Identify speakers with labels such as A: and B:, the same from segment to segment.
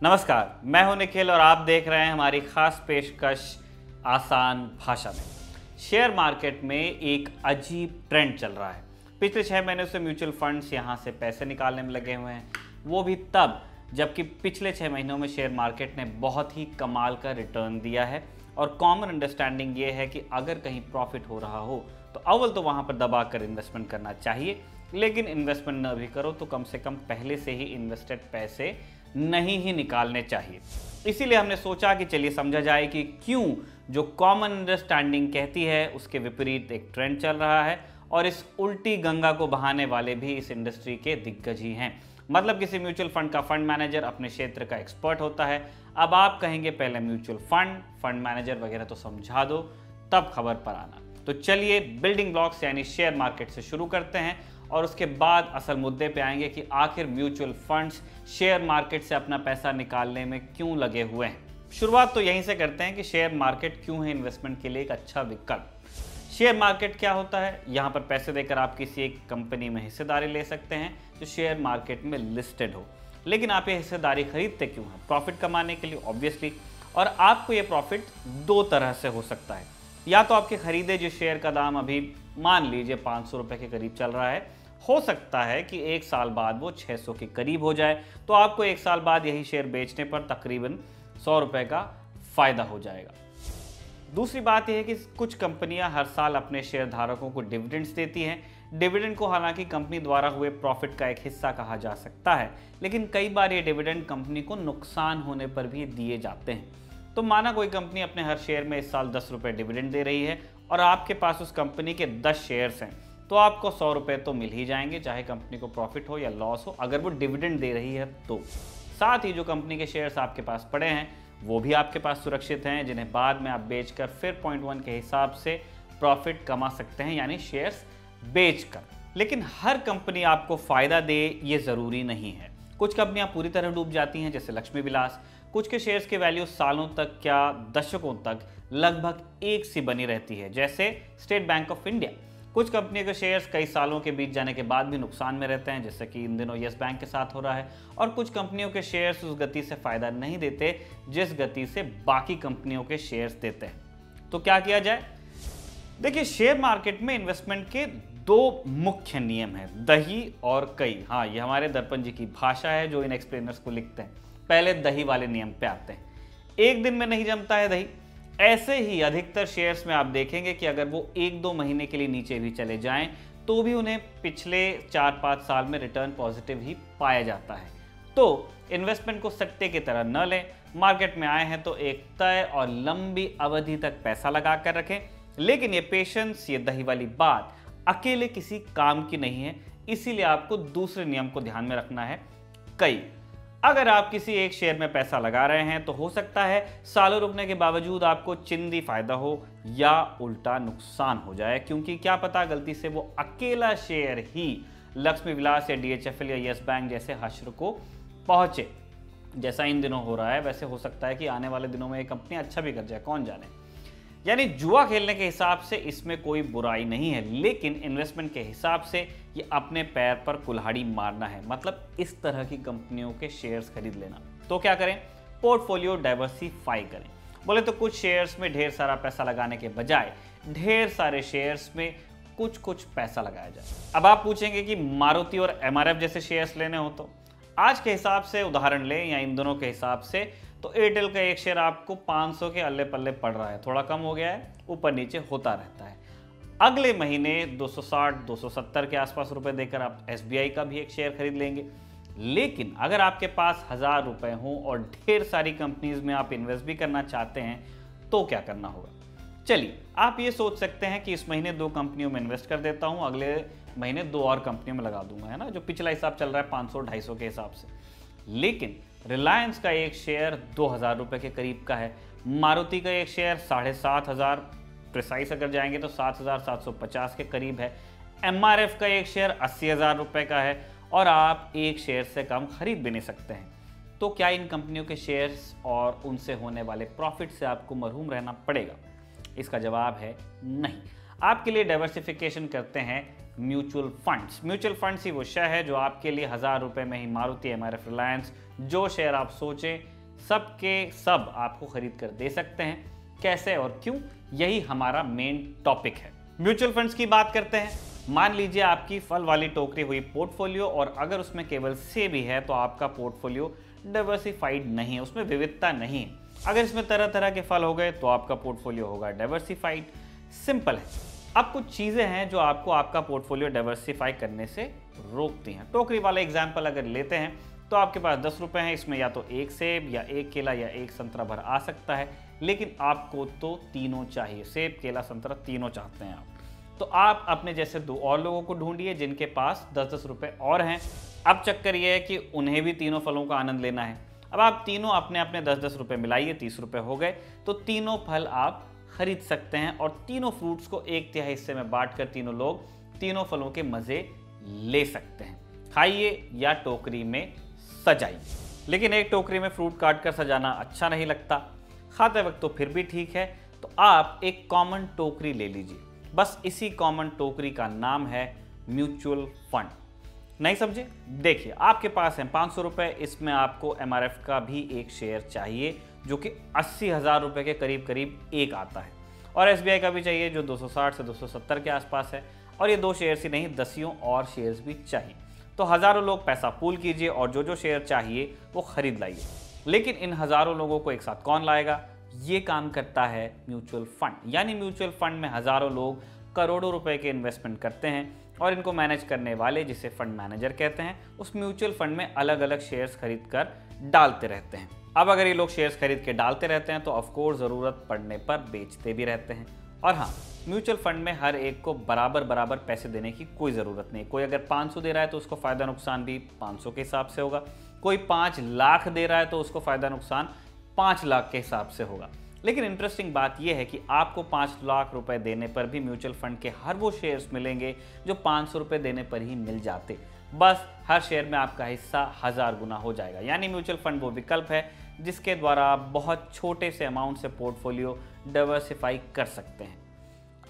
A: नमस्कार, मैं हूं निखिल और आप देख रहे हैं हमारी खास पेशकश आसान भाषा में। शेयर मार्केट में एक अजीब ट्रेंड चल रहा है। पिछले 6 महीने से म्यूचुअल फंड्स यहां से पैसे निकालने में लगे हुए हैं, वो भी तब जबकि पिछले 6 महीनों में शेयर मार्केट ने बहुत ही कमाल का रिटर्न दिया है। और कॉमन अंडरस्टैंडिंग ये है कि अगर कहीं प्रॉफिट हो रहा हो तो अव्वल तो वहां पर दबा कर इन्वेस्टमेंट करना चाहिए, लेकिन इन्वेस्टमेंट न भी करो तो कम से कम पहले से ही इन्वेस्टेड पैसे नहीं ही निकालने चाहिए। इसीलिए हमने सोचा कि चलिए समझा जाए कि क्यों जो कॉमन अंडरस्टैंडिंग कहती है उसके विपरीत एक ट्रेंड चल रहा है और इस उल्टी गंगा को बहाने वाले भी इस इंडस्ट्री के दिग्गज ही हैं। मतलब किसी म्यूचुअल फंड का फंड मैनेजर अपने क्षेत्र का एक्सपर्ट होता है। अब आप कहेंगे पहले म्यूचुअल फंड मैनेजर वगैरह तो समझा दो, तब खबर पर आना। तो चलिए बिल्डिंग ब्लॉक्स यानी शेयर मार्केट से शुरू करते हैं और उसके बाद असल मुद्दे पे आएंगे कि आखिर म्यूचुअल फंड्स शेयर मार्केट से अपना पैसा निकालने में क्यों लगे हुए हैं। शुरुआत तो यहीं से करते हैं कि शेयर मार्केट क्यों है इन्वेस्टमेंट के लिए एक अच्छा विकल्प। शेयर मार्केट क्या होता है? यहाँ पर पैसे देकर आप किसी एक कंपनी में हिस्सेदारी ले सकते हैं जो शेयर मार्केट में लिस्टेड हो। लेकिन आप ये हिस्सेदारी खरीदते क्यों हैं? प्रॉफिट कमाने के लिए ऑब्वियसली। और आपको ये प्रॉफिट 2 तरह से हो सकता है। या तो आपके खरीदे जो शेयर का दाम अभी मान लीजिए 500 रुपये के करीब चल रहा है, हो सकता है कि 1 साल बाद वो 600 के करीब हो जाए, तो आपको 1 साल बाद यही शेयर बेचने पर तकरीबन 100 रुपये का फायदा हो जाएगा। दूसरी बात यह है कि कुछ कंपनियां हर साल अपने शेयर धारकों को डिविडेंड्स देती हैं। डिविडेंड को हालांकि कंपनी द्वारा हुए प्रॉफिट का एक हिस्सा कहा जा सकता है, लेकिन कई बार ये डिविडेंड कंपनी को नुकसान होने पर भी दिए जाते हैं। तो माना कोई कंपनी अपने हर शेयर में इस साल 10 रुपये डिविडेंड दे रही है और आपके पास उस कंपनी के 10 शेयर्स हैं, तो आपको 100 रुपये तो मिल ही जाएंगे, चाहे कंपनी को प्रॉफिट हो या लॉस हो, अगर वो डिविडेंड दे रही है तो। साथ ही जो कंपनी के शेयर्स आपके पास पड़े हैं वो भी आपके पास सुरक्षित हैं, जिन्हें बाद में आप बेचकर फिर 0.1 के हिसाब से प्रॉफिट कमा सकते हैं, यानी शेयर्स बेचकर। लेकिन हर कंपनी आपको फायदा दे ये ज़रूरी नहीं है। कुछ कंपनियां पूरी तरह डूब जाती हैं, जैसे लक्ष्मी विलास। कुछ के शेयर्स की वैल्यू सालों तक क्या दशकों तक लगभग एक सी बनी रहती है, जैसे स्टेट बैंक ऑफ इंडिया। कुछ कंपनियों के शेयर्स कई सालों के बीत जाने के बाद भी नुकसान में रहते हैं, जैसे कि इन दिनों यस बैंक के साथ हो रहा है। और कुछ कंपनियों के शेयर्स उस गति से फायदा नहीं देते जिस गति से बाकी कंपनियों के शेयर्स देते हैं। तो क्या किया जाए? देखिए, शेयर मार्केट में इन्वेस्टमेंट के 2 मुख्य नियम हैं, दही और कई। हाँ, ये हमारे दर्पण जी की भाषा है जो इन एक्सप्लेनर्स को लिखते हैं। पहले दही वाले नियम पे आते हैं। एक दिन में नहीं जमता है दही। ऐसे ही अधिकतर शेयर्स में आप देखेंगे कि अगर वो 1-2 महीने के लिए नीचे भी चले जाएं तो भी उन्हें पिछले 4-5 साल में रिटर्न पॉजिटिव ही पाया जाता है। तो इन्वेस्टमेंट को सट्टे की तरह न लें। मार्केट में आए हैं तो एक तय और लंबी अवधि तक पैसा लगा कर रखें। लेकिन ये पेशेंस, ये दही वाली बात अकेले किसी काम की नहीं है, इसीलिए आपको दूसरे नियम को ध्यान में रखना है, कई। अगर आप किसी एक शेयर में पैसा लगा रहे हैं तो हो सकता है सालों रुकने के बावजूद आपको चिंदी फायदा हो या उल्टा नुकसान हो जाए, क्योंकि क्या पता गलती से वो अकेला शेयर ही लक्ष्मी विलास या DHFL या यस बैंक जैसे हश्र को पहुंचे, जैसा इन दिनों हो रहा है। वैसे हो सकता है कि आने वाले दिनों में ये कंपनी अच्छा भी कर जाए, कौन जाने। यानी जुआ खेलने के हिसाब से इसमें कोई बुराई नहीं है, लेकिन इन्वेस्टमेंट के हिसाब से ये अपने पैर पर कुल्हाड़ी मारना है। मतलब इस तरह की कंपनियों के शेयर्स खरीद लेना। तो क्या करें? पोर्टफोलियो डाइवर्सिफाई करें। बोले तो कुछ शेयर्स में ढेर सारा पैसा लगाने के बजाय ढेर सारे शेयर्स में कुछ कुछ पैसा लगाया जाए। अब आप पूछेंगे कि मारुति और MRF जैसे शेयर्स लेने हो तो आज के हिसाब से उदाहरण लें या इन दोनों के हिसाब से, तो एयरटेल का एक शेयर आपको 500 के अल्ले पल्ले पड़ रहा है, थोड़ा कम हो गया है, ऊपर नीचे होता रहता है। अगले महीने 260-270 के आसपास रुपए देकर आप SBI का भी एक शेयर खरीद लेंगे। लेकिन अगर आपके पास 1000 रुपए हों और ढेर सारी कंपनीज में आप इन्वेस्ट भी करना चाहते हैं तो क्या करना होगा? चलिए, आप ये सोच सकते हैं कि इस महीने 2 कंपनियों में इन्वेस्ट कर देता हूं, अगले महीने 2 और कंपनियों में लगा दूंगा, है ना, जो पिछला हिसाब चल रहा है 500-250 के हिसाब से। लेकिन रिलायंस का एक शेयर 2000 रुपए के करीब का है, मारुति का एक शेयर 7500, प्रिसाइस अगर जाएंगे तो 7750 के करीब है, MRF का एक शेयर 80,000 रुपए का है और आप एक शेयर से कम खरीद भी नहीं सकते हैं। तो क्या इन कंपनियों के शेयर्स और उनसे होने वाले प्रॉफिट से आपको मरहूम रहना पड़ेगा? इसका जवाब है नहीं। आपके लिए डाइवर्सिफिकेशन करते हैं म्यूचुअल फंड्स। म्यूचुअल फंड्स ही वो शेयर है जो आपके लिए 1000 रुपए में ही मारुति, MRF, रिलायंस, जो शेयर आप सोचें सबके सब आपको खरीद कर दे सकते हैं। कैसे और क्यों, यही हमारा मेन टॉपिक है। म्यूचुअल फंड्स की बात करते हैं। मान लीजिए आपकी फल वाली टोकरी हुई पोर्टफोलियो, और अगर उसमें केवल सेब ही है तो आपका पोर्टफोलियो डाइवर्सिफाइड नहीं है, उसमें विविधता नहीं है। अगर इसमें तरह तरह के फल हो गए तो आपका पोर्टफोलियो होगा डाइवर्सिफाइड। सिंपल है। अब कुछ चीज़ें हैं जो आपको आपका पोर्टफोलियो डाइवर्सिफाई करने से रोकती हैं। टोकरी वाला एग्जाम्पल अगर लेते हैं तो आपके पास 10 रुपये हैं, इसमें या तो एक सेब या एक केला या एक संतरा भर आ सकता है, लेकिन आपको तो तीनों चाहिए, सेब केला संतरा तीनों चाहते हैं आप। तो आप अपने जैसे 2 और लोगों को ढूंढिए जिनके पास 10-10 रुपये और हैं। अब चक्कर ये है कि उन्हें भी तीनों फलों का आनंद लेना है। अब आप तीनों अपने अपने 10-10 रुपये मिलाइए, 30 रुपये हो गए, तो तीनों फल आप खरीद सकते हैं और तीनों फ्रूट्स को 1/3 हिस्से में बांटकर तीनों लोग तीनों फलों के मज़े ले सकते हैं। खाइए या टोकरी में सजाइए। लेकिन एक टोकरी में फ्रूट काट कर सजाना अच्छा नहीं लगता, खाते वक्त तो फिर भी ठीक है, तो आप एक कॉमन टोकरी ले लीजिए। बस इसी कॉमन टोकरी का नाम है म्यूचुअल फंड। नहीं समझे? देखिए, आपके पास है 500 रुपये, इसमें आपको MRF का भी एक शेयर चाहिए जो कि 80,000 रुपये के करीब करीब एक आता है, और SBI का भी चाहिए जो 260 से 270 के आसपास है, और ये 2 शेयर्स ही नहीं, 10 और शेयर्स भी चाहिए। तो हज़ारों लोग पैसा पूल कीजिए और जो शेयर चाहिए वो खरीद लाइए। लेकिन इन हज़ारों लोगों को एक साथ कौन लाएगा? ये काम करता है म्यूचुअल फंड। यानी म्यूचुअल फंड में हज़ारों लोग करोड़ों रुपए के इन्वेस्टमेंट करते हैं, और इनको मैनेज करने वाले, जिसे फंड मैनेजर कहते हैं, उस म्यूचुअल फंड में अलग अलग शेयर्स खरीद कर डालते रहते हैं। अब अगर ये लोग शेयर्स खरीद के डालते रहते हैं तो ऑफकोर्स ज़रूरत पड़ने पर बेचते भी रहते हैं। और हाँ, म्यूचुअल फंड में हर एक को बराबर बराबर पैसे देने की कोई ज़रूरत नहीं। कोई अगर 500 दे रहा है तो उसको फ़ायदा नुकसान भी 500 के हिसाब से होगा। कोई 5 लाख दे रहा है तो उसको फ़ायदा नुकसान 5 लाख के हिसाब से होगा। लेकिन इंटरेस्टिंग बात यह है कि आपको 5 लाख रुपए देने पर भी म्यूचुअल फंड के हर वो शेयर्स मिलेंगे जो 500 रुपये देने पर ही मिल जाते। बस हर शेयर में आपका हिस्सा 1000 गुना हो जाएगा। यानी म्यूचुअल फंड वो विकल्प है जिसके द्वारा आप बहुत छोटे से अमाउंट से पोर्टफोलियो डाइवर्सिफाई कर सकते हैं।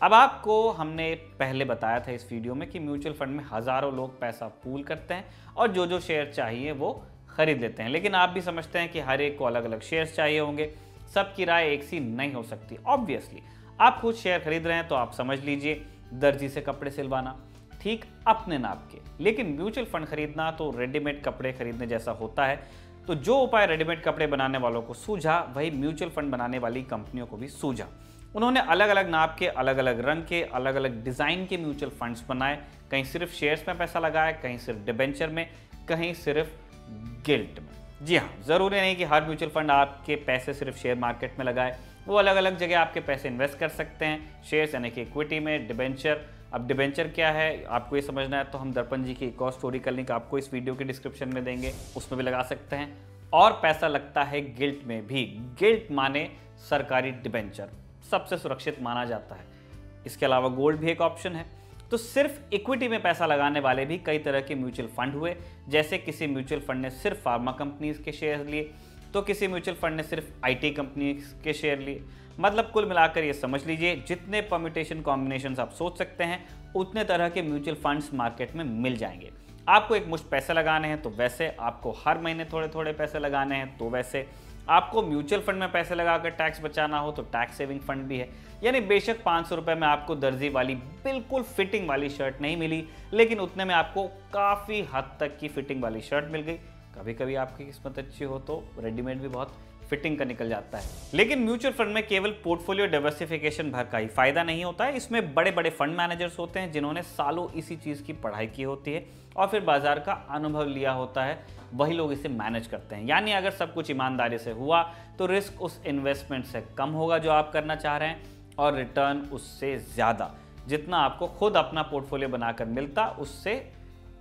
A: अब आपको हमने पहले बताया था इस वीडियो में कि म्यूचुअल फंड में हज़ारों लोग पैसा पूल करते हैं और जो शेयर चाहिए वो खरीद लेते हैं। लेकिन आप भी समझते हैं कि हर एक को अलग अलग शेयर्स चाहिए होंगे, सबकी राय एक सी नहीं हो सकती। ऑब्वियसली आप खुद शेयर खरीद रहे हैं तो आप समझ लीजिए दर्जी से कपड़े सिलवाना, ठीक अपने नाप के। लेकिन म्यूचुअल फंड खरीदना तो रेडीमेड कपड़े खरीदने जैसा होता है। तो जो उपाय रेडीमेड कपड़े बनाने वालों को सूझा, वही म्यूचुअल फंड बनाने वाली कंपनियों को भी सूझा। उन्होंने अलग अलग नाप के, अलग अलग रंग के, अलग अलग डिज़ाइन के म्यूचुअल फंड्स बनाए। कहीं सिर्फ शेयर्स में पैसा लगाया, कहीं सिर्फ डिबेंचर में, कहीं सिर्फ गिल्ट में। जी हाँ, ज़रूरी नहीं कि हर म्यूचुअल फंड आपके पैसे सिर्फ शेयर मार्केट में लगाए, वो अलग अलग जगह आपके पैसे इन्वेस्ट कर सकते हैं। शेयर्स यानी कि इक्विटी में, डिबेंचर। अब डिबेंचर क्या है आपको ये समझना है तो हम दर्पण जी की एक और स्टोरी का लिंक आपको इस वीडियो के डिस्क्रिप्शन में देंगे, उसमें भी लगा सकते हैं। और पैसा लगता है गिल्ट में भी। गिल्ट माने सरकारी डिबेंचर, सबसे सुरक्षित माना जाता है। इसके अलावा गोल्ड भी एक ऑप्शन है। तो सिर्फ इक्विटी में पैसा लगाने वाले भी कई तरह के म्यूचुअल फंड हुए। जैसे किसी म्यूचुअल फंड ने सिर्फ फार्मा कंपनीज के शेयर लिए, तो किसी म्यूचुअल फंड ने सिर्फ IT कंपनीज के शेयर लिए। मतलब कुल मिलाकर ये समझ लीजिए, जितने परम्यूटेशन कॉम्बिनेशंस आप सोच सकते हैं उतने तरह के म्यूचुअल फंड्स मार्केट में मिल जाएंगे। आपको एक मुश्त पैसे लगाने हैं तो वैसे, आपको हर महीने थोड़े थोड़े पैसे लगाने हैं तो वैसे, आपको म्यूचुअल फंड में पैसे लगाकर टैक्स बचाना हो तो टैक्स सेविंग फंड भी है। यानी बेशक 500 रुपये में आपको दर्जी वाली बिल्कुल फिटिंग वाली शर्ट नहीं मिली, लेकिन उतने में आपको काफ़ी हद तक की फिटिंग वाली शर्ट मिल गई। कभी कभी आपकी किस्मत अच्छी हो तो रेडीमेड भी बहुत फिटिंग का निकल जाता है। लेकिन म्यूचुअल फंड में केवल पोर्टफोलियो डाइवर्सिफिकेशन भर का ही फायदा नहीं होता है। इसमें बड़े बड़े फंड मैनेजर्स होते हैं जिन्होंने सालों इसी चीज़ की पढ़ाई की होती है और फिर बाजार का अनुभव लिया होता है, वही लोग इसे मैनेज करते हैं। यानी अगर सब कुछ ईमानदारी से हुआ तो रिस्क उस इन्वेस्टमेंट से कम होगा जो आप करना चाह रहे हैं, और रिटर्न उससे ज़्यादा। जितना आपको खुद अपना पोर्टफोलियो बनाकर मिलता, उससे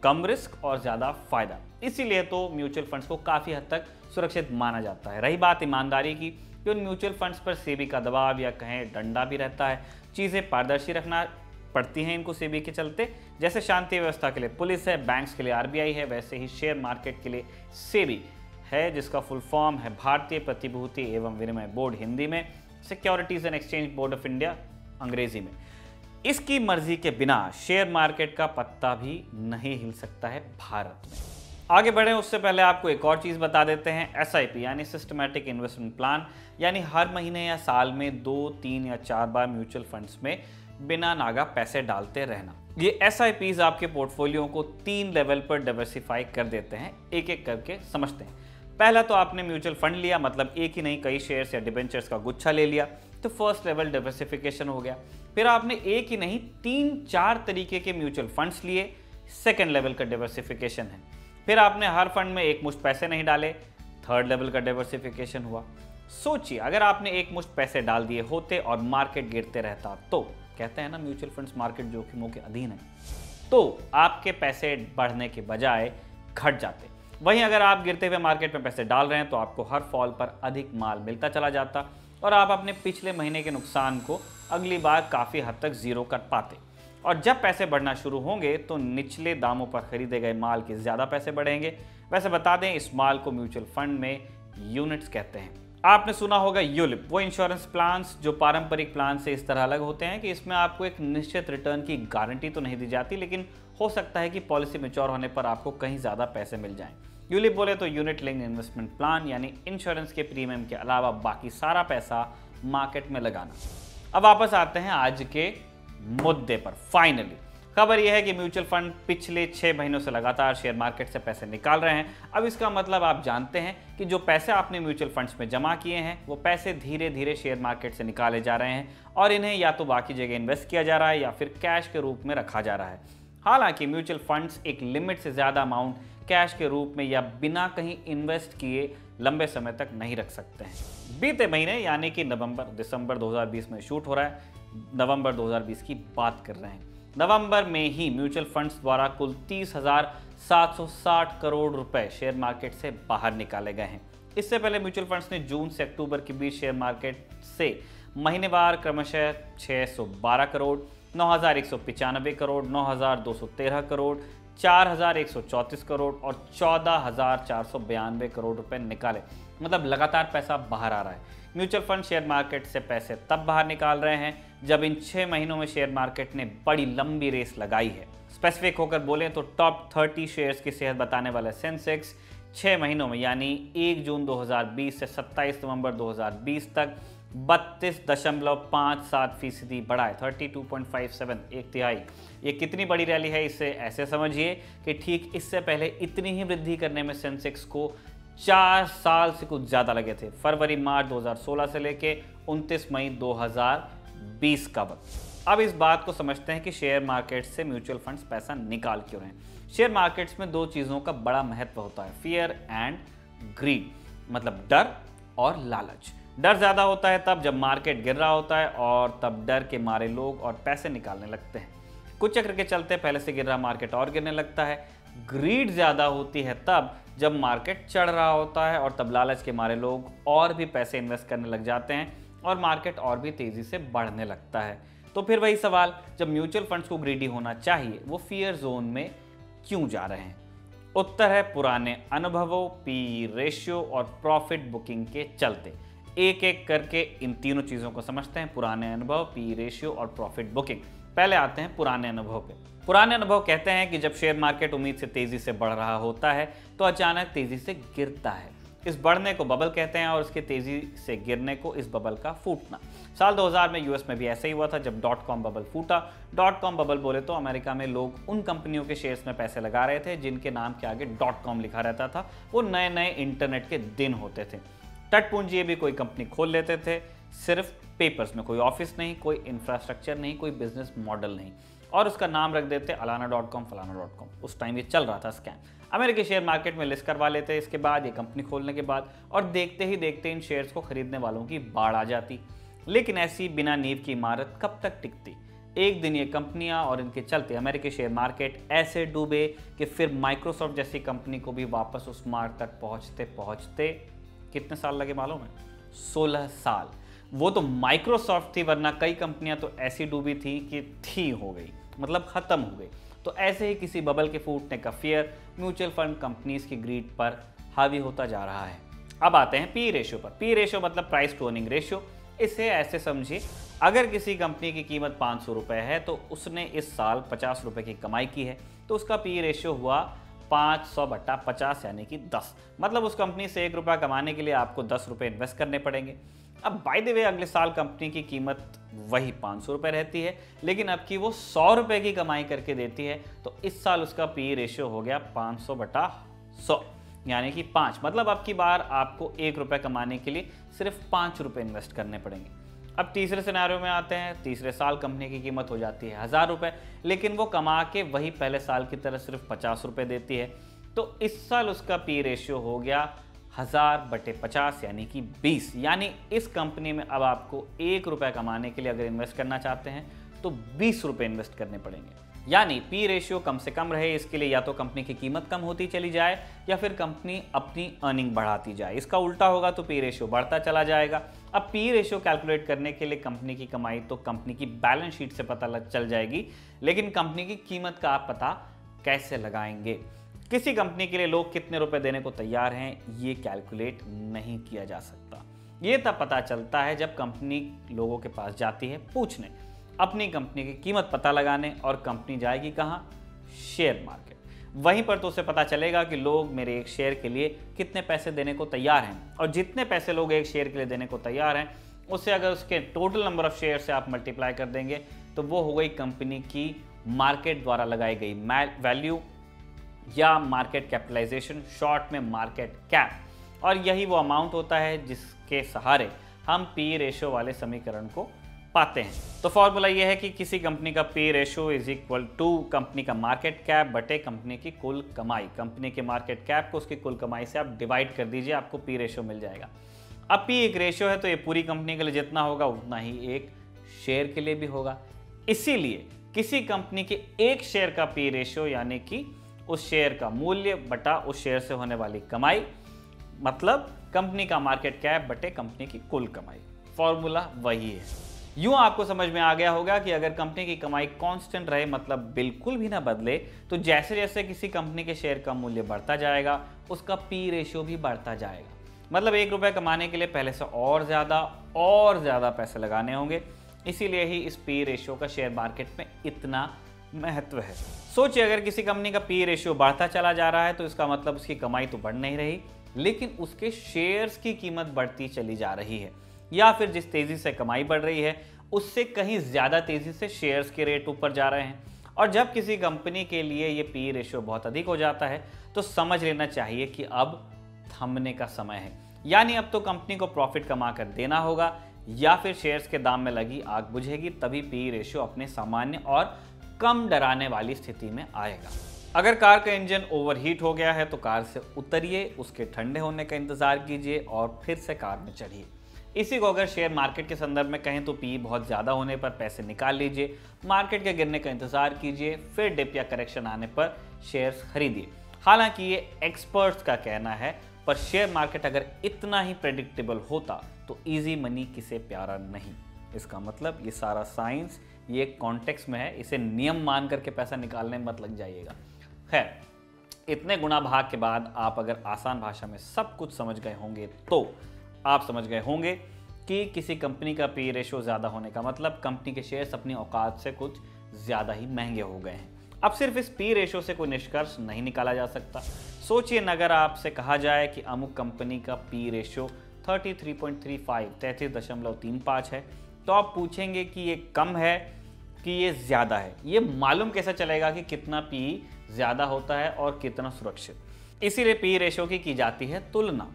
A: कम रिस्क और ज़्यादा फायदा। इसीलिए तो म्यूचुअल फंड्स को काफ़ी हद तक सुरक्षित माना जाता है। रही बात ईमानदारी की, कि उन म्यूचुअल फंड्स पर सेबी का दबाव या कहें डंडा भी रहता है। चीज़ें पारदर्शी रखना पड़ती हैं इनको सेबी के चलते। जैसे शांति व्यवस्था के लिए पुलिस है, बैंक्स के लिए RBI है, वैसे ही शेयर मार्केट के लिए सेबी है, जिसका फुल फॉर्म है भारतीय प्रतिभूति एवं विनिमय बोर्ड हिंदी में, securities and exchange board of India अंग्रेजी में। इसकी मर्जी के बिना शेयर मार्केट का पत्ता भी नहीं हिल सकता है भारत में। आगे बढ़ें उससे पहले आपको एक और चीज़ बता देते हैं, एसआईपी यानी सिस्टमैटिक इन्वेस्टमेंट प्लान, यानी हर महीने या साल में 2, 3 या 4 बार म्यूचुअल फंड्स में बिना नागा पैसे डालते रहना। ये एसआईपीज आपके पोर्टफोलियो को 3 लेवल पर डाइवर्सिफाई कर देते हैं। एक एक करके समझते हैं। पहला तो आपने म्यूचुअल फंड लिया, मतलब एक ही नहीं कई शेयर्स या डिबेंचर्स का गुच्छा ले लिया, तो फर्स्ट लेवल डाइवर्सिफिकेशन हो गया। फिर आपने एक ही नहीं 3-4 तरीके के म्यूचुअल फंड्स लिए, सेकेंड लेवल का डाइवर्सिफिकेशन है। फिर आपने हर फंड में एक मुश्त पैसे नहीं डाले, थर्ड लेवल का डाइवर्सिफिकेशन हुआ। सोचिए अगर आपने एक मुश्त पैसे डाल दिए होते और मार्केट गिरते रहता, तो कहते हैं ना म्यूचुअल फंड्स मार्केट जोखिमों के अधीन है, तो आपके पैसे बढ़ने के बजाय घट जाते। वहीं अगर आप गिरते हुए मार्केट में पैसे डाल रहे हैं तो आपको हर फॉल पर अधिक माल मिलता चला जाता और आप अपने पिछले महीने के नुकसान को अगली बार काफ़ी हद तक जीरो कर पाते। और जब पैसे बढ़ना शुरू होंगे तो निचले दामों पर खरीदे गए माल के ज़्यादा पैसे बढ़ेंगे। वैसे बता दें, इस माल को म्यूचुअल फंड में यूनिट्स कहते हैं। आपने सुना होगा यूलिप, वो इंश्योरेंस प्लान्स जो पारंपरिक प्लान से इस तरह अलग होते हैं कि इसमें आपको एक निश्चित रिटर्न की गारंटी तो नहीं दी जाती, लेकिन हो सकता है कि पॉलिसी मैच्योर होने पर आपको कहीं ज़्यादा पैसे मिल जाएं। यूलिप बोले तो यूनिट लिंक्ड इन्वेस्टमेंट प्लान, यानी इंश्योरेंस के प्रीमियम के अलावा बाकी सारा पैसा मार्केट में लगाना। अब वापस आते हैं आज के मुद्दे पर। फाइनली खबर यह है कि म्यूचुअल फंड पिछले 6 महीनों से लगातार शेयर मार्केट से पैसे निकाल रहे हैं। अब इसका मतलब आप जानते हैं कि जो पैसे आपने म्यूचुअल फंड्स में जमा किए हैं वो पैसे धीरे धीरे शेयर मार्केट से निकाले जा रहे हैं और इन्हें या तो बाकी जगह इन्वेस्ट किया जा रहा है या फिर कैश के रूप में रखा जा रहा है। हालांकि म्यूचुअल फंड्स एक लिमिट से ज़्यादा अमाउंट कैश के रूप में या बिना कहीं इन्वेस्ट किए लंबे समय तक नहीं रख सकते हैं। बीते महीने यानी कि दिसंबर 2020 में शूट हो रहा है, नवंबर 2020 की बात कर रहे हैं। नवंबर में ही म्यूचुअल फंड्स द्वारा कुल 30,760 करोड़ रुपए शेयर मार्केट से बाहर निकाले गए हैं। इससे पहले म्यूचुअल फंड्स ने जून से अक्टूबर के बीच शेयर मार्केट से महीनेवार क्रमशः 612 करोड़, 9,195 करोड़, 9,213 करोड़, 4,134 करोड़ और 14,492 करोड़ रुपए निकाले। मतलब लगातार पैसा बाहर आ रहा है। म्यूचुअल फंड शेयर मार्केट से पैसे तब बाहर निकाल रहे हैं जब इन 6 महीनों में शेयर मार्केट ने बड़ी लंबी रेस लगाई है। स्पेसिफिक होकर बोलें तो टॉप 30 शेयर्स की सेहत बताने वाला सेंसेक्स 6 महीनों में यानी 1 जून 2020 से 27 नवंबर 2020 तक 32.57% बढ़ा है, 32.57, एक तिहाई। ये कितनी बड़ी रैली है, इसे ऐसे समझिए कि ठीक इससे पहले इतनी ही वृद्धि करने में सेंसेक्स को 4 साल से कुछ ज़्यादा लगे थे, फरवरी मार्च 2016 से लेके 29 मई 2020 का वक्त। अब इस बात को समझते हैं कि शेयर मार्केट से म्यूचुअल फंड्स पैसा निकाल क्यों रहे हैं। शेयर मार्केट्स में 2 चीज़ों का बड़ा महत्व होता है, फियर एंड ग्रीड, मतलब डर और लालच। डर ज़्यादा होता है तब जब मार्केट गिर रहा होता है और तब डर के मारे लोग और पैसे निकालने लगते हैं। कुछ चक्र के चलते पहले से गिर रहा मार्केट और गिरने लगता है। ग्रीड ज़्यादा होती है तब जब मार्केट चढ़ रहा होता है और तब लालच के मारे लोग और भी पैसे इन्वेस्ट करने लग जाते हैं और मार्केट और भी तेज़ी से बढ़ने लगता है। तो फिर वही सवाल, जब म्यूचुअल फंड्स को ग्रीडी होना चाहिए वो फियर जोन में क्यों जा रहे हैं? उत्तर है पुराने अनुभवों, पी रेशियो और प्रॉफिट बुकिंग के चलते। एक एक करके इन तीनों चीज़ों को समझते हैं, पुराने अनुभव, पी रेशियो और प्रॉफिट बुकिंग। पहले आते हैं पुराने अनुभव पे। पुराने अनुभव कहते हैं कि जब शेयर मार्केट उम्मीद से तेज़ी से बढ़ रहा होता है तो अचानक तेज़ी से गिरता है। इस बढ़ने को बबल कहते हैं और इसके तेज़ी से गिरने को इस बबल का फूटना। साल 2000 में यूएस में भी ऐसा ही हुआ था जब .com बबल फूटा। .com बबल बोले तो अमेरिका में लोग उन कंपनियों के शेयर्स में पैसे लगा रहे थे जिनके नाम के आगे .com लिखा रहता था। वो नए नए इंटरनेट के दिन होते थे। तटपूंजी भी कोई कंपनी खोल लेते थे, सिर्फ पेपर्स में, कोई ऑफिस नहीं, कोई इंफ्रास्ट्रक्चर नहीं, कोई बिजनेस मॉडल नहीं, और उसका नाम रख देते अलाना.com, फलाना.com। उस टाइम ये चल रहा था स्कैम। अमेरिकी शेयर मार्केट में लिस्ट करवा लेते इसके बाद, ये कंपनी खोलने के बाद, और देखते ही देखते इन शेयर्स को खरीदने वालों की बाढ़ आ जाती। लेकिन ऐसी बिना नींव की इमारत कब तक टिकती? एक दिन ये कंपनियां और इनके चलते अमेरिकी शेयर मार्केट ऐसे डूबे कि फिर माइक्रोसॉफ्ट जैसी कंपनी को भी वापस उस मार्क तक पहुंचते पहुंचते कितने साल लगे मालूम है? 16 साल। वो तो माइक्रोसॉफ्ट थी, वरना कई कंपनियां तो ऐसी डूबी थी कि थी हो गई, मतलब खत्म हो गई। तो ऐसे ही किसी बबल के फूटने का फियर म्यूचुअल फंड कंपनीज की ग्रीड पर हावी होता जा रहा है। अब आते हैं पी रेशियो पर। पी रेशियो मतलब प्राइस टू अर्निंग रेशियो। इसे ऐसे समझिए, अगर किसी कंपनी की कीमत 500 रुपये है तो उसने इस साल 50 रुपये की कमाई की है, तो उसका पी रेशियो हुआ 500/50 यानी कि 10। मतलब उस कंपनी से 1 रुपया कमाने के लिए आपको 10 रुपये इन्वेस्ट करने पड़ेंगे। अब बाय द वे अगले साल कंपनी की कीमत वही 500 रुपये रहती है, लेकिन अब की वो 100 रुपये की कमाई करके देती है, तो इस साल उसका पी रेशियो हो गया 500/100 यानी कि 5। मतलब अब की बार आपको 1 रुपये कमाने के लिए सिर्फ 5 रुपये इन्वेस्ट करने पड़ेंगे। अब तीसरे सिनेरियो में आते हैं। तीसरे साल कंपनी की कीमत हो जाती है 1000 रुपये, लेकिन वो कमा के वही पहले साल की तरह सिर्फ 50 रुपये देती है, तो इस साल उसका पी रेशियो हो गया 1000/50 यानी कि 20। यानी इस कंपनी में अब आपको 1 रुपया कमाने के लिए अगर इन्वेस्ट करना चाहते हैं तो 20 रुपये इन्वेस्ट करने पड़ेंगे। यानी पी रेशियो कम से कम रहे, इसके लिए या तो कंपनी की कीमत कम होती चली जाए या फिर कंपनी अपनी अर्निंग बढ़ाती जाए। इसका उल्टा होगा तो पी रेशियो बढ़ता चला जाएगा। अब पी रेशियो कैलकुलेट करने के लिए कंपनी की कमाई तो कंपनी की बैलेंस शीट से पता चल जाएगी, लेकिन कंपनी की कीमत का आप पता कैसे लगाएंगे? किसी कंपनी के लिए लोग कितने रुपए देने को तैयार हैं, ये कैलकुलेट नहीं किया जा सकता। ये तब पता चलता है जब कंपनी लोगों के पास जाती है पूछने, अपनी कंपनी की कीमत पता लगाने, और कंपनी जाएगी कहाँ? Share market. वहीं पर तो उसे पता चलेगा कि लोग मेरे एक शेयर के लिए कितने पैसे देने को तैयार हैं, और जितने पैसे लोग एक शेयर के लिए देने को तैयार हैं उससे अगर उसके टोटल नंबर ऑफ शेयर से आप मल्टीप्लाई कर देंगे तो वो हो गई कंपनी की मार्केट द्वारा लगाई गई वैल्यू या मार्केट कैपिटलाइजेशन, शॉर्ट में मार्केट कैप। और यही वो अमाउंट होता है जिसके सहारे हम पी रेशियो वाले समीकरण को पाते हैं। तो फॉर्मूला यह है कि किसी कंपनी का P ratio is equal to company का मार्केट कैप बटे कंपनी की कुल कमाई। कंपनी के मार्केट कैप को उसकी कुल कमाई से आप डिवाइड कर दीजिए, आपको पी रेशियो मिल जाएगा। अब पी एक रेशियो है तो ये पूरी कंपनी के लिए जितना होगा उतना ही एक शेयर के लिए भी होगा। इसीलिए किसी कंपनी के एक शेयर का पी रेशियो यानी कि उस शेयर का मूल्य बटा उस शेयर से होने वाली कमाई, मतलब कंपनी का मार्केट कैप बटे कंपनी की कुल कमाई। फॉर्मूला वही है। यूं आपको समझ में आ गया होगा कि अगर कंपनी की कमाई कांस्टेंट रहे, मतलब बिल्कुल भी ना बदले, तो जैसे जैसे किसी कंपनी के शेयर का मूल्य बढ़ता जाएगा उसका पी रेशियो भी बढ़ता जाएगा। मतलब 1 रुपया कमाने के लिए पहले से और ज़्यादा पैसे लगाने होंगे। इसीलिए ही इस पी रेशियो का शेयर मार्केट में इतना महत्व है। सोचिए अगर किसी कंपनी का पी रेशियो बढ़ता चला जा रहा है तो इसका मतलब उसकी कमाई तो बढ़ नहीं रही, लेकिन उसके शेयर्स की कीमत बढ़ती चली जा रही है, या फिर जिस तेजी से कमाई बढ़ रही है उससे कहीं ज़्यादा तेजी से शेयर्स के रेट ऊपर जा रहे हैं। और जब किसी कंपनी के लिए ये पी रेशियो बहुत अधिक हो जाता है तो समझ लेना चाहिए कि अब थमने का समय है। यानी अब तो कंपनी को प्रॉफिट कमा कर देना होगा या फिर शेयर्स के दाम में लगी आग बुझेगी, तभी पी रेशियो अपने सामान्य और कम डराने वाली स्थिति में आएगा। अगर कार का इंजन ओवरहीट हो गया है तो कार से उतरिए, उसके ठंडे होने का इंतजार कीजिए और फिर से कार में चढ़िए। इसी को अगर शेयर मार्केट के संदर्भ में कहें तो पी बहुत ज़्यादा होने पर पैसे निकाल लीजिए, मार्केट के गिरने का इंतजार कीजिए, फिर डिप या करेक्शन आने पर शेयर्स खरीदिए। हालांकि ये एक्सपर्ट्स का कहना है, पर शेयर मार्केट अगर इतना ही प्रेडिक्टेबल होता तो इजी मनी किसे प्यारा नहीं। इसका मतलब ये सारा साइंस ये कॉन्टेक्स्ट में है, इसे नियम मान करके पैसा निकालने में मत लग जाइएगा। खैर, इतने गुणा भाग के बाद आप अगर आसान भाषा में सब कुछ समझ गए होंगे तो आप समझ गए होंगे कि किसी कंपनी का पी रेशियो ज़्यादा होने का मतलब कंपनी के शेयर्स अपनी औकात से कुछ ज़्यादा ही महंगे हो गए हैं। अब सिर्फ इस पी रेशियो से कोई निष्कर्ष नहीं निकाला जा सकता। सोचिए अगर आपसे कहा जाए कि अमुक कंपनी का पी रेशियो 33.35 है, तो आप पूछेंगे कि ये कम है कि ये ज़्यादा है। ये मालूम कैसे चलेगा कि कितना पी ज़्यादा होता है और कितना सुरक्षित? इसीलिए पी रेशियो की जाती है तुलना,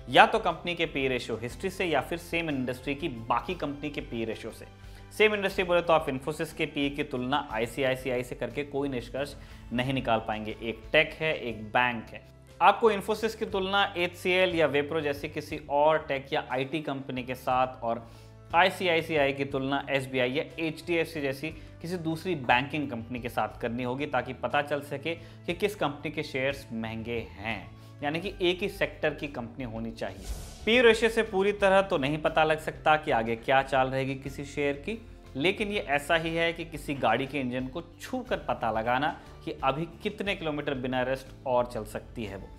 A: या तो कंपनी के पी रेशियो हिस्ट्री से या फिर सेम इंडस्ट्री की बाकी कंपनी के पी रेशियो से। सेम इंडस्ट्री बोले तो आप इन्फोसिस के पी की तुलना आईसीआईसीआई से करके कोई निष्कर्ष नहीं निकाल पाएंगे। एक टेक है, एक बैंक है। आपको इन्फोसिस की तुलना एचसीएल या वेप्रो जैसी किसी और टेक या आईटी कंपनी के साथ और आईसीआईसीआई की तुलना एसबीआई या एचडीएफसी जैसी किसी दूसरी बैंकिंग कंपनी के साथ करनी होगी, ताकि पता चल सके कि किस कंपनी के शेयर्स महंगे हैं। यानी कि एक ही सेक्टर की कंपनी होनी चाहिए। पी रेशियो से पूरी तरह तो नहीं पता लग सकता कि आगे क्या चाल रहेगी किसी शेयर की, लेकिन ये ऐसा ही है कि किसी गाड़ी के इंजन को छू कर पता लगाना कि अभी कितने किलोमीटर बिना रेस्ट और चल सकती है वो।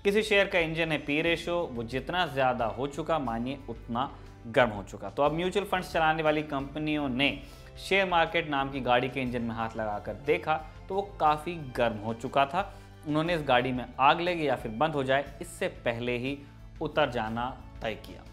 A: किसी शेयर का इंजन है पी रेशियो, वो जितना ज़्यादा हो चुका मानिए उतना गर्म हो चुका। तो अब म्यूचुअल फंड्स चलाने वाली कंपनियों ने शेयर मार्केट नाम की गाड़ी के इंजन में हाथ लगाकर देखा तो वो काफ़ी गर्म हो चुका था। उन्होंने इस गाड़ी में आग लगे या फिर बंद हो जाए इससे पहले ही उतर जाना तय किया।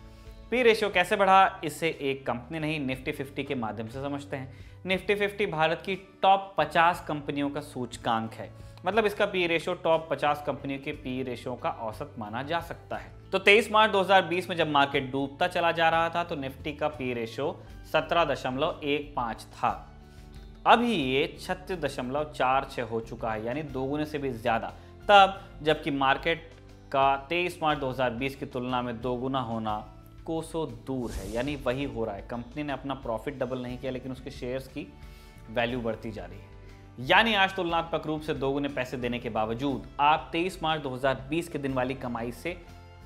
A: पी रेशियो कैसे बढ़ा, इसे एक कंपनी नहीं निफ्टी 50 के माध्यम से समझते हैं। निफ्टी 50 भारत की टॉप 50 कंपनियों का सूचकांक है, मतलब इसका पी रेशियो टॉप 50 कंपनियों के पी रेशियो का औसत माना जा सकता है। तो 23 मार्च 2020 में जब मार्केट डूबता चला जा रहा था तो निफ्टी का पी रेशियो 17.15 था। अभी ये 36.46 हो चुका है, यानी दोगुने से भी ज्यादा, तब जबकि मार्केट का 23 मार्च 2020 की तुलना में दोगुना होना कोसों दूर है, यानी वही हो रहा है। कंपनी ने अपना प्रॉफिट डबल नहीं किया लेकिन उसके शेयर्स की वैल्यू बढ़ती जा रही है। यानी आज तुलनात्मक रूप से दोगुने पैसे देने के बावजूद आप 23 मार्च 2020 के दिन वाली कमाई से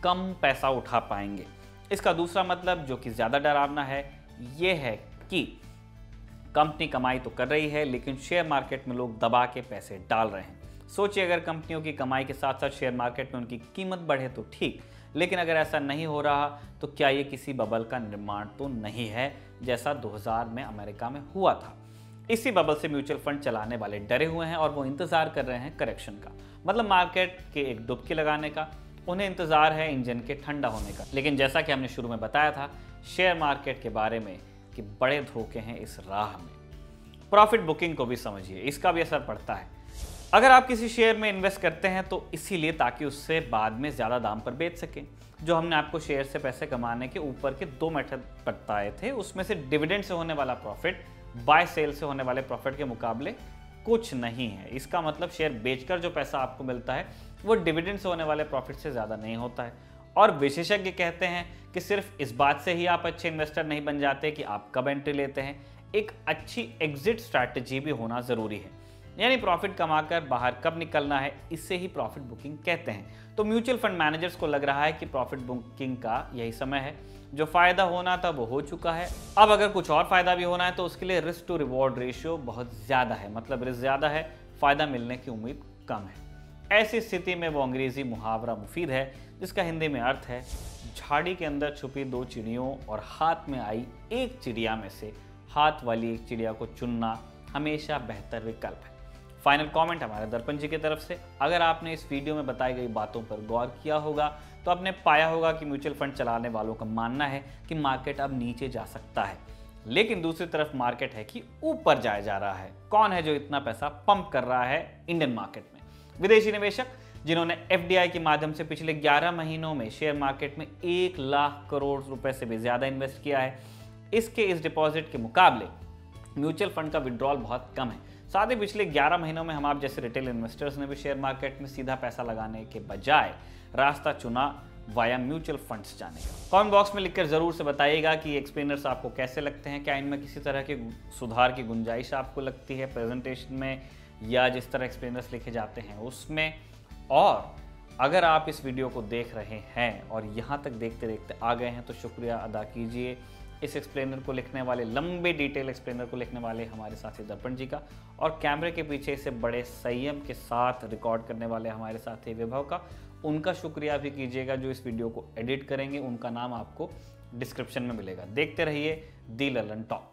A: कम पैसा उठा पाएंगे। इसका दूसरा मतलब, जो कि ज्यादा डरावना है, यह है कि कंपनी कमाई तो कर रही है लेकिन शेयर मार्केट में लोग दबा के पैसे डाल रहे हैं। सोचिए, अगर कंपनियों की कमाई के साथ साथ शेयर मार्केट में उनकी कीमत बढ़े तो ठीक, लेकिन अगर ऐसा नहीं हो रहा तो क्या ये किसी बबल का निर्माण तो नहीं है जैसा 2000 में अमेरिका में हुआ था। इसी बबल से म्यूचुअल फंड चलाने वाले डरे हुए हैं और वो इंतजार कर रहे हैं करेक्शन का, मतलब मार्केट के एक डुबकी लगाने का। उन्हें इंतजार है इंजन के ठंडा होने का। लेकिन जैसा कि हमने शुरू में बताया था शेयर मार्केट के बारे में कि बड़े धोखे हैं इस राह में। प्रॉफिट बुकिंग को भी समझिए, इसका भी असर पड़ता है। अगर आप किसी शेयर में इन्वेस्ट करते हैं तो इसीलिए ताकि उससे बाद में ज़्यादा दाम पर बेच सकें। जो हमने आपको शेयर से पैसे कमाने के ऊपर के 2 मेथड बताए थे, उसमें से डिविडेंड से होने वाला प्रॉफिट बाय सेल से होने वाले प्रॉफिट के मुकाबले कुछ नहीं है। इसका मतलब शेयर बेचकर जो पैसा आपको मिलता है वो डिविडेंड से होने वाले प्रॉफिट से ज़्यादा नहीं होता है। और विशेषज्ञ कहते हैं कि सिर्फ इस बात से ही आप अच्छे इन्वेस्टर नहीं बन जाते कि आप कब एंट्री लेते हैं, एक अच्छी एग्जिट स्ट्रैटेजी भी होना ज़रूरी है। यानी प्रॉफिट कमाकर बाहर कब निकलना है, इससे ही प्रॉफिट बुकिंग कहते हैं। तो म्यूचुअल फंड मैनेजर्स को लग रहा है कि प्रॉफिट बुकिंग का यही समय है। जो फायदा होना था वो हो चुका है। अब अगर कुछ और फायदा भी होना है तो उसके लिए रिस्क टू रिवॉर्ड रेशियो बहुत ज़्यादा है, मतलब रिस्क ज़्यादा है, फायदा मिलने की उम्मीद कम है। ऐसी स्थिति में वो अंग्रेजी मुहावरा मुफीद है जिसका हिंदी में अर्थ है, झाड़ी के अंदर छुपी 2 चिड़ियों और हाथ में आई एक चिड़िया में से हाथ वाली एक चिड़िया को चुनना हमेशा बेहतर विकल्प है। फाइनल कमेंट हमारे दर्पण जी की तरफ से। अगर आपने इस वीडियो में बताई गई बातों पर गौर किया होगा तो आपने पाया होगा कि म्यूचुअल फंड चलाने वालों का मानना है कि मार्केट अब नीचे जा सकता है, लेकिन दूसरी तरफ मार्केट है कि ऊपर जाया जा रहा है। कौन है जो इतना पैसा पंप कर रहा है इंडियन मार्केट में? विदेशी निवेशक, जिन्होंने एफडीआई के माध्यम से पिछले 11 महीनों में शेयर मार्केट में 1 लाख करोड़ रुपए से भी ज्यादा इन्वेस्ट किया है। इसके इस डिपॉजिट के मुकाबले म्यूचुअल फंड का विड्रॉल बहुत कम है। साथ ही पिछले 11 महीनों में हम आप जैसे रिटेल इन्वेस्टर्स ने भी शेयर मार्केट में सीधा पैसा लगाने के बजाय रास्ता चुना वाया म्यूचुअल फंड्स जाने का। कमेंट बॉक्स में लिखकर जरूर से बताइएगा कि ये एक्सप्लेनर्स आपको कैसे लगते हैं। क्या इनमें किसी तरह के सुधार की गुंजाइश आपको लगती है प्रेजेंटेशन में, या जिस तरह एक्सप्लेनर्स लिखे जाते हैं उसमें? और अगर आप इस वीडियो को देख रहे हैं और यहाँ तक देखते देखते आ गए हैं तो शुक्रिया अदा कीजिए इस एक्सप्लेनर को लिखने वाले, लंबे डिटेल एक्सप्लेनर को लिखने वाले हमारे साथी दर्पण जी का, और कैमरे के पीछे इसे बड़े संयम के साथ रिकॉर्ड करने वाले हमारे साथी विभव का। उनका शुक्रिया भी कीजिएगा जो इस वीडियो को एडिट करेंगे, उनका नाम आपको डिस्क्रिप्शन में मिलेगा। देखते रहिए दी ललन टॉक।